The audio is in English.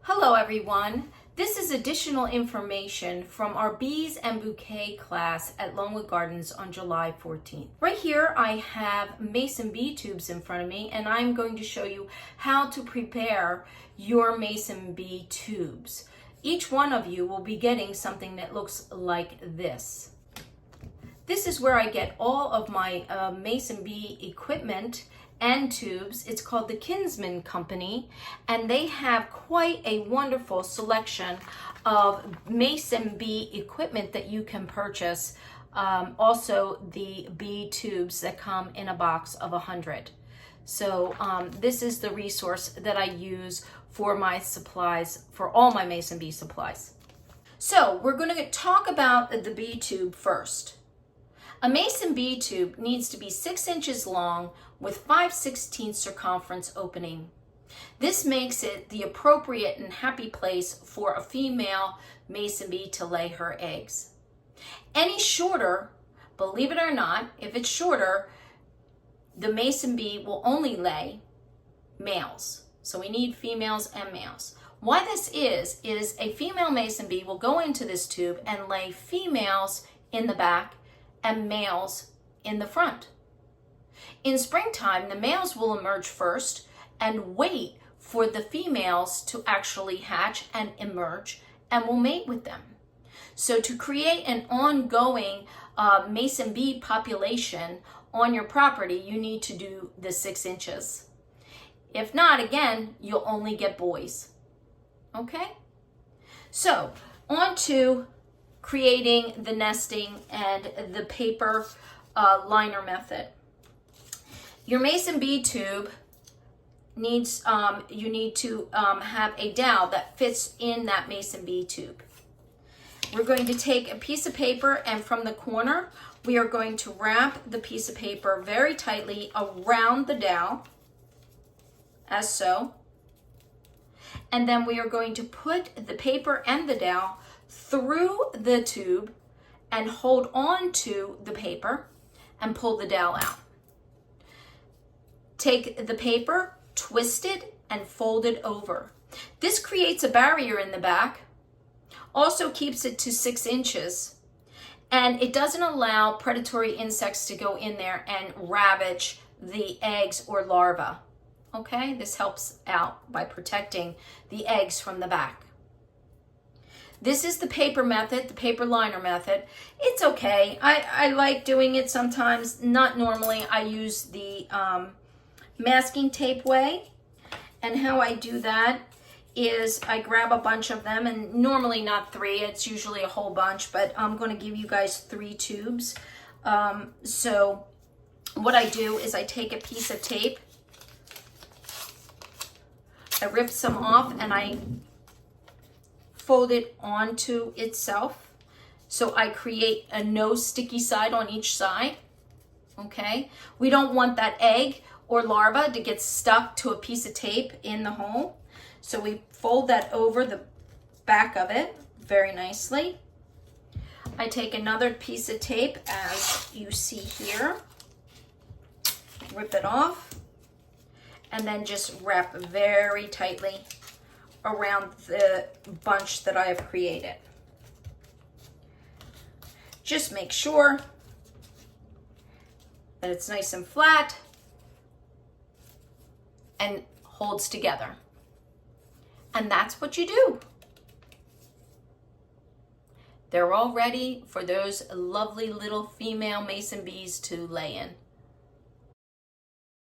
Hello everyone. This is additional information from our Bees and Bouquet class at Longwood Gardens on July 14th. Right here I have mason bee tubes in front of me, and I'm going to show you how to prepare your mason bee tubes. Each one of you will be getting something that looks like this. This is where I get all of my mason bee equipment and tubes. It's called the Kinsman Company, and they have quite a wonderful selection of mason bee equipment that you can purchase. Also the bee tubes that come in a box of 100. So this is the resource that I use for my supplies, for all my mason bee supplies. So we're going to talk about the bee tube first. A mason bee tube needs to be 6 inches long with 5/16 circumference opening. This makes it the appropriate and happy place for a female mason bee to lay her eggs. Any shorter, believe it or not, if it's shorter, the mason bee will only lay males. So we need females and males. Why this is a female mason bee will go into this tube and lay females in the back and males in the front. In springtime, the males will emerge first and wait for the females to actually hatch and emerge, and will mate with them. So to create an ongoing mason bee population on your property, you need to do the 6 inches. If not, again, you'll only get boys. Okay? So on to creating the nesting and the paper liner method. Your mason bee tube needs, you need to have a dowel that fits in that mason bee tube. We're going to take a piece of paper, and from the corner, we are going to wrap the piece of paper very tightly around the dowel, as so. And then we are going to put the paper and the dowel through the tube and hold on to the paper and pull the dowel out. Take the paper, twist it, and fold it over. This creates a barrier in the back, also keeps it to 6 inches, and it doesn't allow predatory insects to go in there and ravage the eggs or larvae. Okay, this helps out by protecting the eggs from the back. This is the paper method, the paper liner method. It's okay. I like doing it sometimes, not normally. I use the masking tape way. And how I do that is I grab a bunch of them, and normally not 3, it's usually a whole bunch, but I'm going to give you guys 3 tubes. So what I do is I take a piece of tape, I rip some off, and I fold it onto itself. So I create a no sticky side on each side. Okay, we don't want that egg or larva to get stuck to a piece of tape in the hole. So we fold that over the back of it very nicely. I take another piece of tape, as you see here, rip it off, and then just wrap very tightly around the bunch that I have created. Just make sure that it's nice and flat and holds together. And that's what you do. They're all ready for those lovely little female mason bees to lay in.